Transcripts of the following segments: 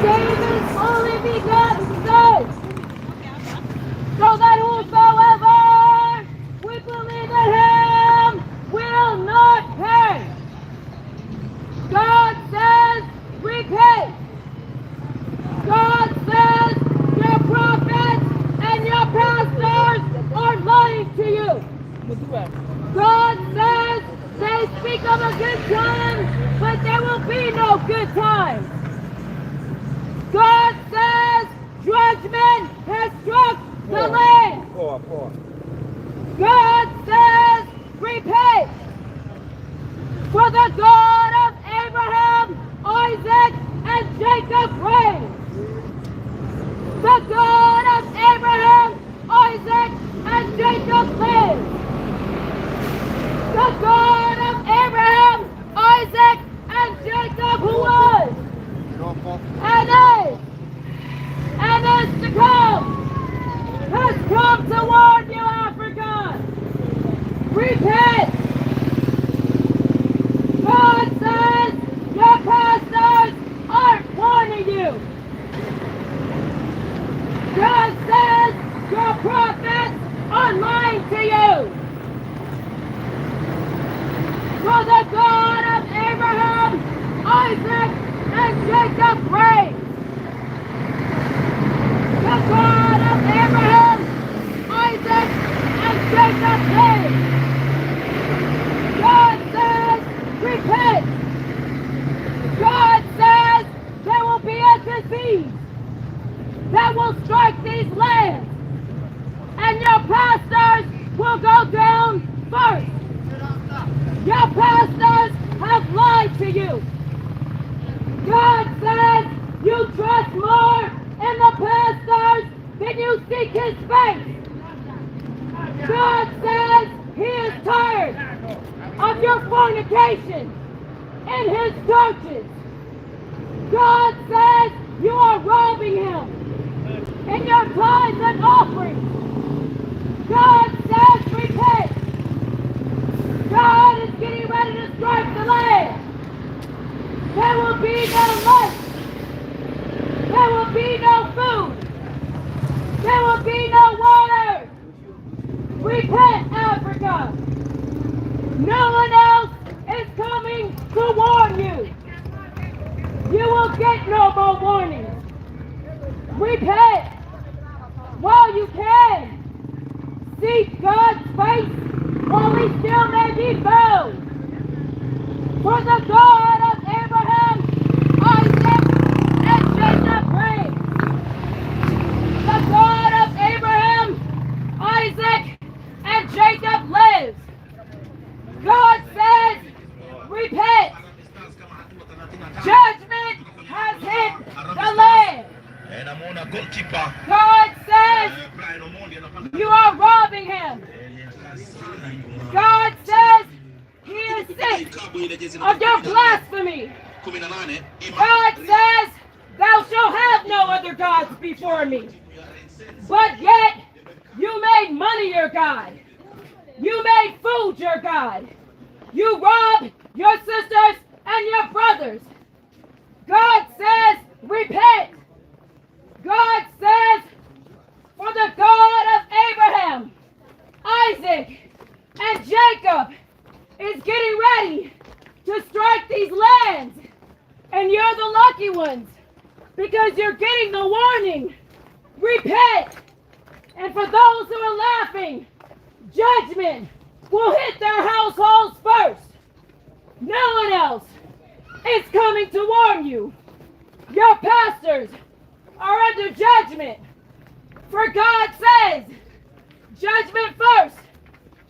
gave his only begotten Son, so that whosoever we believe in him will not perish. God says, repent. God says, your prophets and your pastors are lying to you. God says, they speak of a good time, but there will be no good time. God says, judgment has struck the land. God says, repent. For the God of Abraham, Isaac, and Jacob reigns. The God of Abraham, Isaac, and Jacob lives. The God of Abraham, Isaac, and Jacob who was, and is to come, has come to warn you, Africa. Repent. God says your pastors aren't warning you. God says your prophets are lying to you. For the God of Abraham, Isaac, and Jacob reigns. The God of Abraham, Isaac, and Jacob lives. God says, repent. God says there will be a disease that will strike these lands, and your pastors will go down first. Your pastors have lied to you. God says you trust more in the pastors than you seek his face. God says he is tired of your fornication in his churches. God says you are robbing him in your tithes and offerings. God says repent. God is getting ready to strike the land. There will be no lunch. There will be no food. There will be no water. Repent, Africa. No one else is coming to warn you. You will get no more warnings. Repent while you can. Seek God's face while he still may be found. For the God of Abraham, Isaac, and Jacob reigns. The God of Abraham, Isaac, and Jacob lives. God says, repent. Judgment has hit the land. God says, you are robbing him. God says, he is sick of your blasphemy. God says, thou shalt have no other gods before me. But yet, you made money your God. You made food your God. You robbed your sisters and your brothers. God says, repent. God says, for the God of Abraham, Isaac, and Jacob is getting ready to strike these lands. And you're the lucky ones because you're getting the warning. Repent. And for those who are laughing, judgment will hit their households first. No one else is coming to warn you. Your pastors are under judgment. For God says, judgment first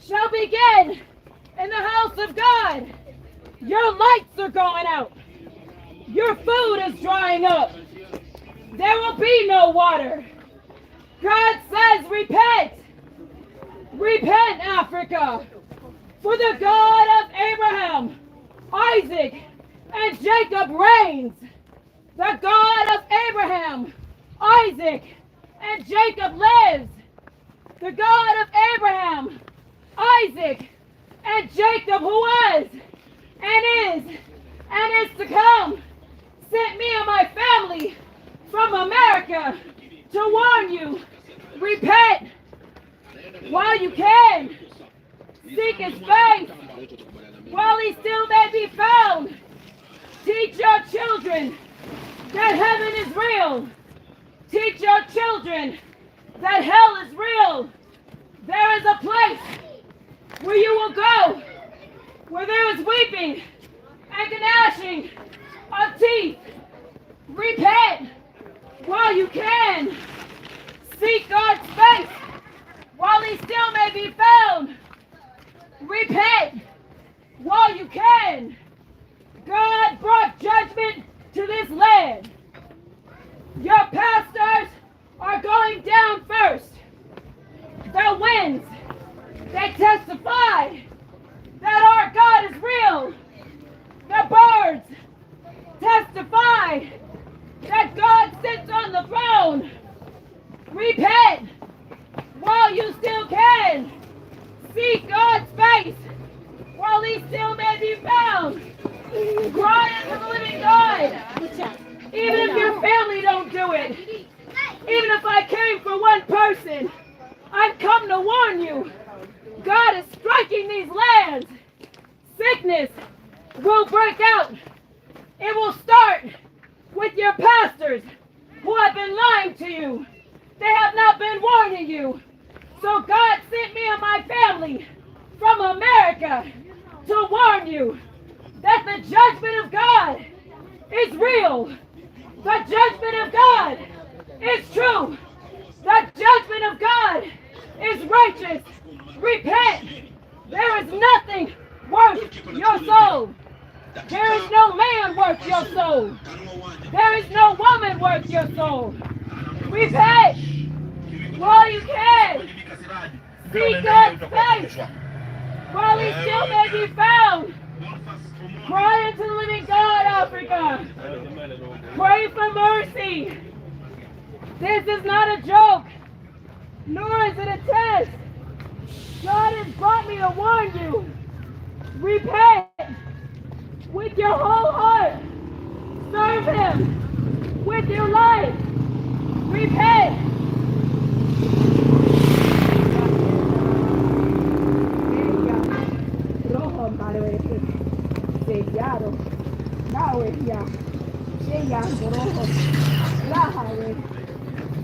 shall begin in the house of God. Your lights are going out. Your food is drying up. There will be no water. God says, repent. Repent, Africa. For the God of Abraham, Isaac, and Jacob reigns. The God of Abraham, Isaac, and Jacob lives. The God of Abraham, Isaac, and Jacob, who was, and is to come, sent me and my family may be found. Teach your children that heaven is real. Teach your children that hell is real. There is a place where you will go, where there is weeping and gnashing of teeth. Repent while you can. Seek God's face while he still may be found. Repent while you can. God brought judgment to this land. Your pastors are going down first. The winds, they testify that our God is real. The birds testify that God sits on the throne. Repent while you still can. Seek God's face while he still may be found. Cry unto the living God. Even if your family don't do it. Even if I came for one person, I've come to warn you. God is striking these lands. Sickness will break out. It will start with your pastors who have been lying to you. They have not been warning you. So God sent me and my family from America to warn you that the judgment of God is real. The judgment of God is true. The judgment of God is righteous. Repent. There is nothing worth your soul. There is no man worth your soul. There is no woman worth your soul. Repent while you can. Seek God's face while he still may be found. Cry unto the living God, Africa. Pray for mercy. This is not a joke, nor is it a test. God has brought me to warn you. Repent with your whole heart. Serve him with your life. Repent.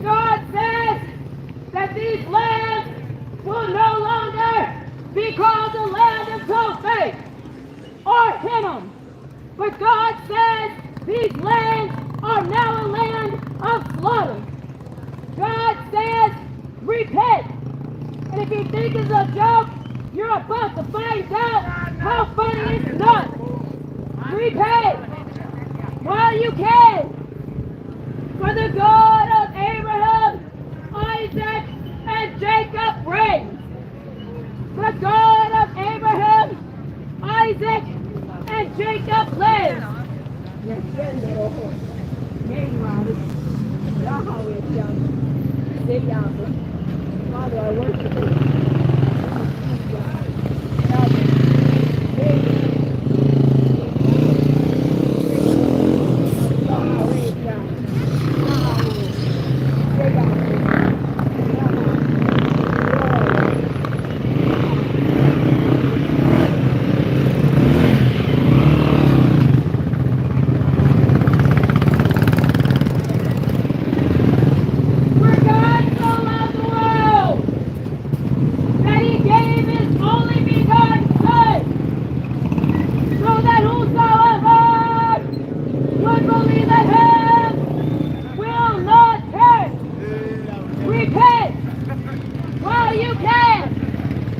God says that these lands will no longer be called the land of Tophet or Hinnom, but God says these lands are now a land of slaughter. God says, repent. And if you think it's a joke, you're about to find out how funny it's not. Repent while you can. For the God of Abraham, Isaac, and Jacob reigns. The God of Abraham, Isaac, and Jacob lives. Father, I worship you.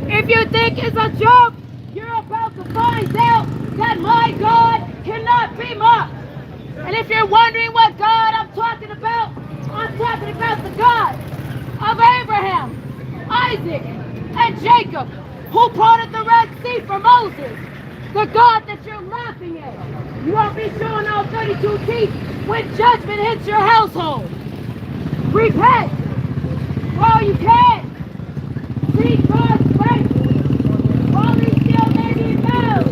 If you think it's a joke, you're about to find out that my God cannot be mocked. And if you're wondering what God I'm talking about the God of Abraham, Isaac, and Jacob, who parted the Red Sea for Moses. The God that you're laughing at. You won't be showing all 32 teeth when judgment hits your household. Repent while you can. Seek God's face while he still may be found.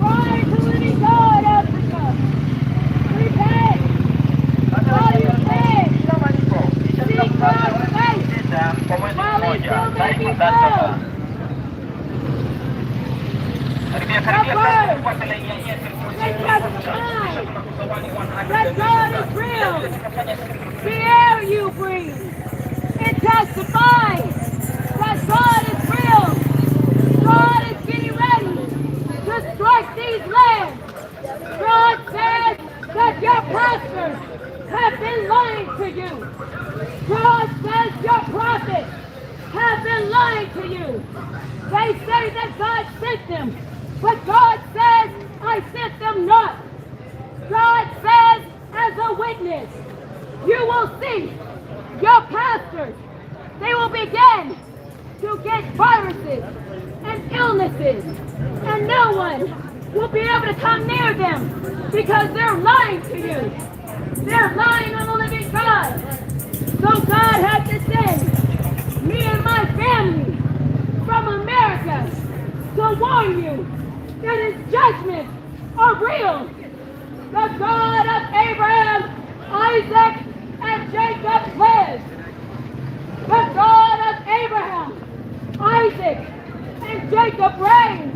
Cry to the living God, Africa. Repent while you can. Seek God's face while he still may be found. The birds They testify that God is real. The air you breathe, it testifies that God is real. God is getting ready to strike these lands. God says that your pastors have been lying to you. God says your prophets have been lying to you. They say that God sent them, but God says, I sent them not. God says, as a witness, you will see your pastors, they will begin to get viruses and illnesses, and no one will be able to come near them because they're lying to you. They're lying on the living God. So God had to send me and my family from America to warn you that his judgments are real. The God of Abraham, Isaac, and Jacob lives. The God of Abraham, Isaac, and Jacob reigns.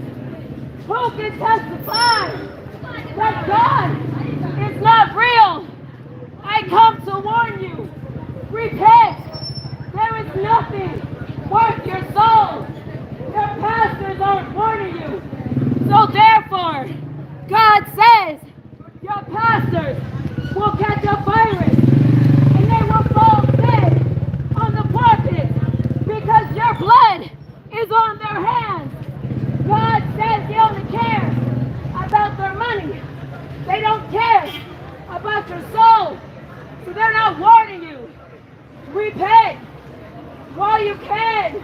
Who can testify that God is not real? I come to warn you. Repent. There is nothing worth your soul. Your pastors aren't warning you. So therefore, God says your pastors will catch a virus and they will fall dead on the pulpit because your blood is on their hands. God says they only care about their money. They don't care about your soul. So they're not warning you. Repent while you can.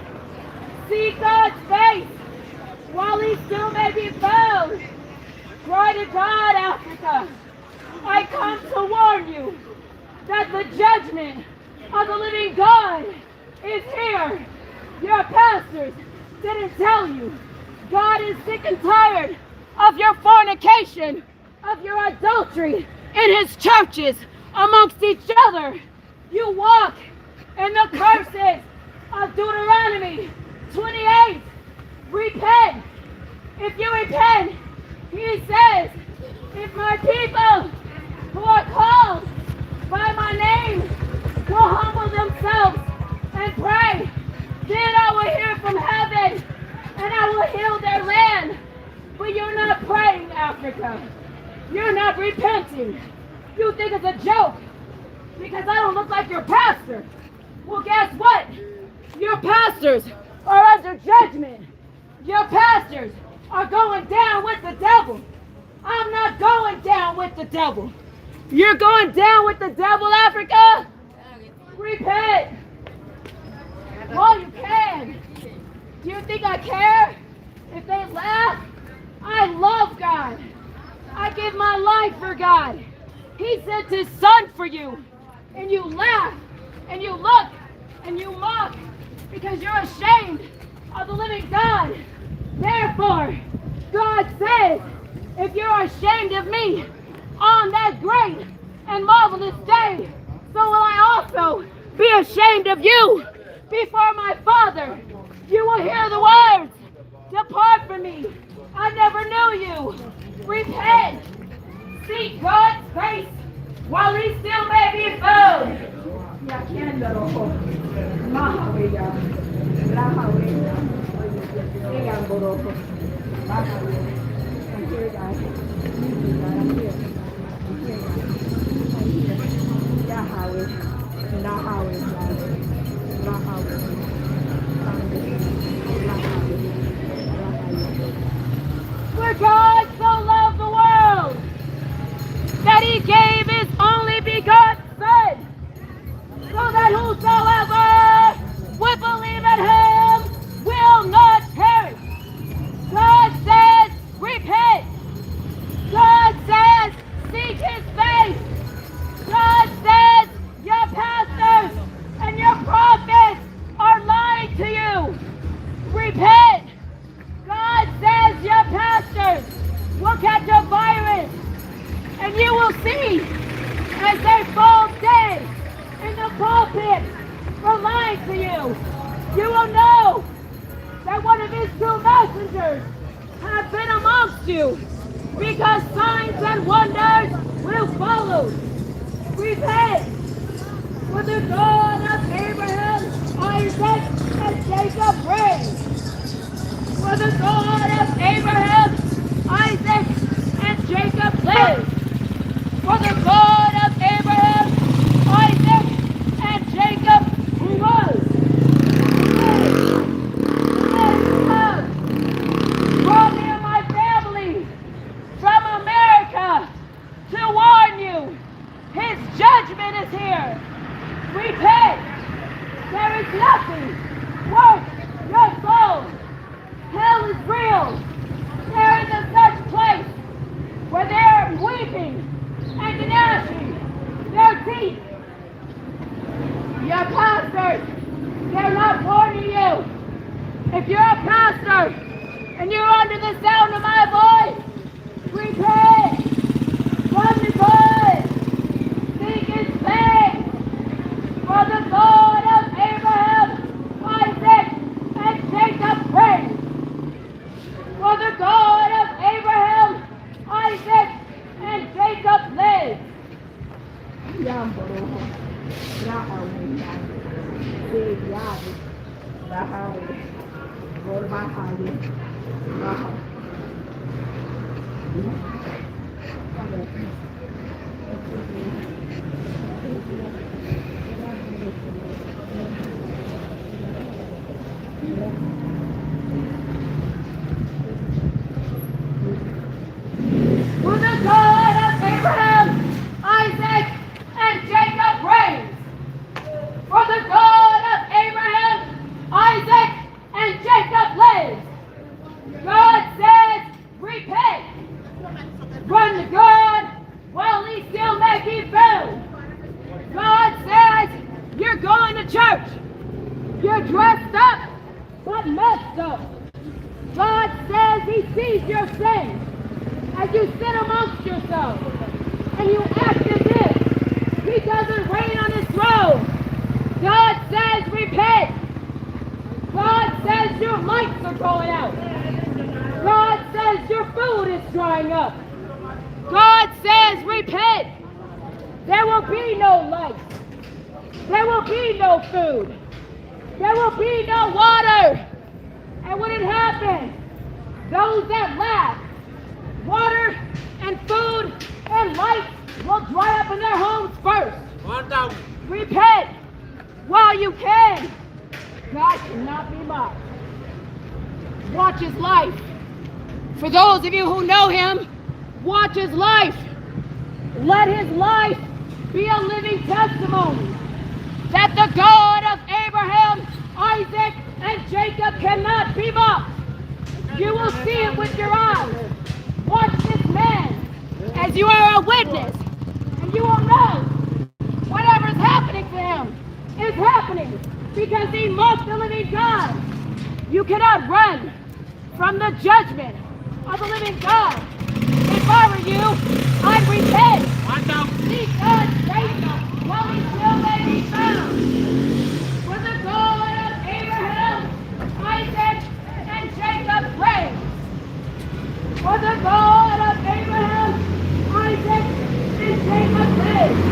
Seek God's face while he still may be found. Cry to God, Africa. I come to warn you that the judgment of the living God is here. Your pastors didn't tell you. God is sick and tired of your fornication, of your adultery in his churches amongst each other. You walk in the curses of Deuteronomy 28. Repent. If you repent, he says, if my people who are called by my name will humble themselves and pray, then I will hear from heaven and I will heal their land. But you're not praying, Africa. You're not repenting. You think it's a joke because I don't look like your pastor. Well, guess what? Your pastors are under judgment. Your pastors are going down with the devil. I'm not going down with the devil. You're going down with the devil, Africa? Repent while you can. Do you think I care if they laugh? I love God. I give my life for God. He sent his son for you. And you laugh, and you look, and you mock because you're ashamed of the living God. Therefore, God says, if you're ashamed of me on that great and marvelous day, so will I also be ashamed of you before my Father. You will hear the words, depart from me. I never knew you. Repent. Seek God's face while he still may be found. For God so loved the world that he gave his only begotten Son, so that whosoever would believe in him will not perish. God says, repent. God says, seek his face. God says, your pastors and your prophets are lying to you. Repent. God says your pastors will catch a virus, and you will see as they fall dead in the pulpit for lying to you. You will know that one of his true messengers has been amongst you. because signs and wonders will follow. Repent, for the God of Abraham, Isaac, and Jacob reigns. For the God of Abraham, Isaac, and Jacob lives. For the God of Abraham, Isaac, and Jacob, who was, brought near my family from America to warn you. His judgment is here. Repent. There is nothing worth your soul. Hell is real. There is a such place where they are weeping and gnashing their teeth. Your pastors, they're not warning you. If you're a pastor and you're under the sound of my voice, repent. Run to God. Seek His face. For the God of Abraham, Isaac, and Jacob reigns. For the God of Abraham, Isaac, and Jacob lives. For the God of Abraham, Isaac, and Jacob reigns. For the God of Abraham, Isaac, and Jacob lives. God says, repent. Run to God while He still may be found. God says, you're going to church. You're dressed up, but messed up. God says He sees your sin as you sit amongst yourselves and you act as if He doesn't reign on His throne. God says, repent. God says your lights are going out. God says your food is drying up. God says, repent. There will be no light. There will be no food. There will be no water. And when it happens, those that lack water and food and light will dry up in their homes first. Repent while you can. God cannot be mocked. Watch His life. For those of you who know Him, watch His life. Let His life be a living testimony that the God of Abraham, Isaac, and Jacob cannot be mocked. You will see it with your eyes. Watch this man as you are a witness, and you will know whatever is happening to him is happening because he mocked the living God. You cannot run from the judgment of the living God. If I were you, I'd repent. Seek God's face while He still may be found. For the God of Abraham, Isaac, and Jacob reigns. For the God of Abraham, Isaac, and Jacob lives.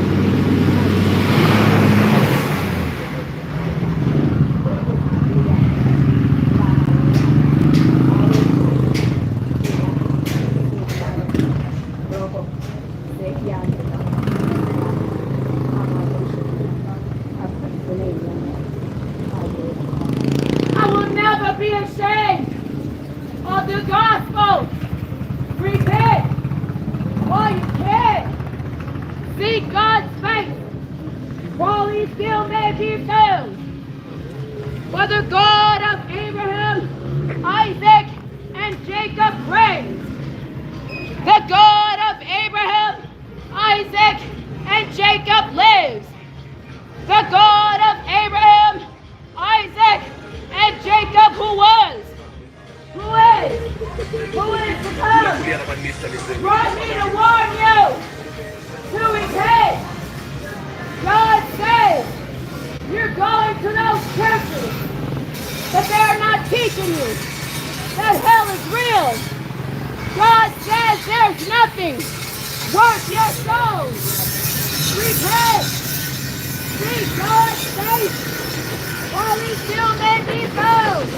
I will never be ashamed of the gospel. Repent while you can. Seek God's face while He still may be found. For the God of Abraham, Isaac, and Jacob reigns. The God of Abraham, Isaac, and Jacob lives. The God of Abraham, Isaac, and Jacob who was, who is to come, brought me to warn you to repent. God says you're going to those churches, but they're not teaching you that hell is real. God says there's morning. Work your souls. Repent. Seek God's face while he still may be found.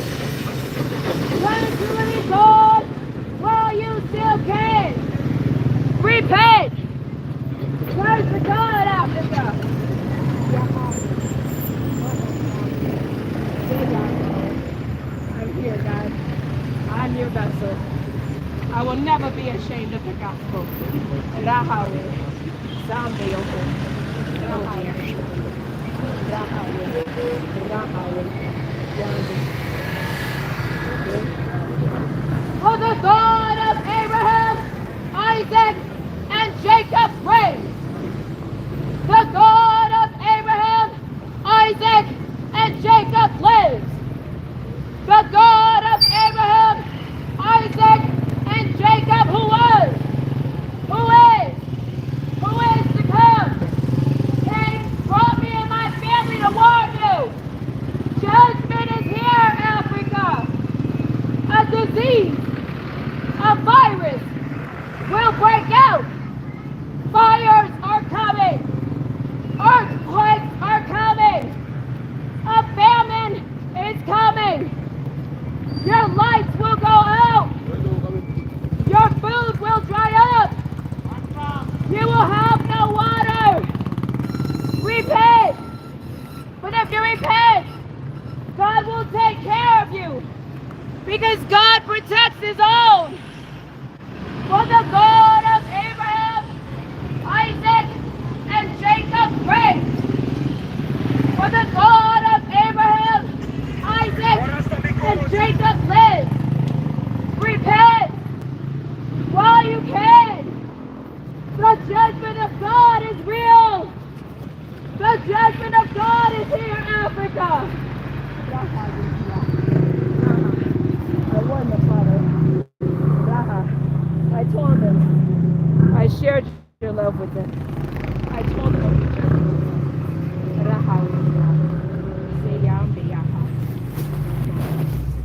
Turn to the Lord while you still can. Repent. Turn to God, Africa. I'm here, God. I'm your vessel. I will never be ashamed of the gospel. Rahawe. Someday, okay. Rahawe. Rahawe. Rahawe. For the God of Abraham, Isaac, and Jacob reigns. The God of Abraham, Isaac, and Jacob lives. The God of Abraham, Isaac, and Jacob, who was, who is to come, came, brought me and my family to warn you. Judgment is here, Africa. A disease, a virus will break out. Fires are coming. Earthquakes are coming. A famine is coming. Your lights will go out. Your food will dry up. You will have no water. Repent. But if you repent, God will take care of you. Because God protects his own. For the God of Abraham, Isaac, and Jacob reigns. For the God of Abraham, Isaac, and Jacob lives. Repent while you can. The judgment of God is real. The judgment of God is here, Africa. I won the Father. I told him. I shared your love with them. I told them.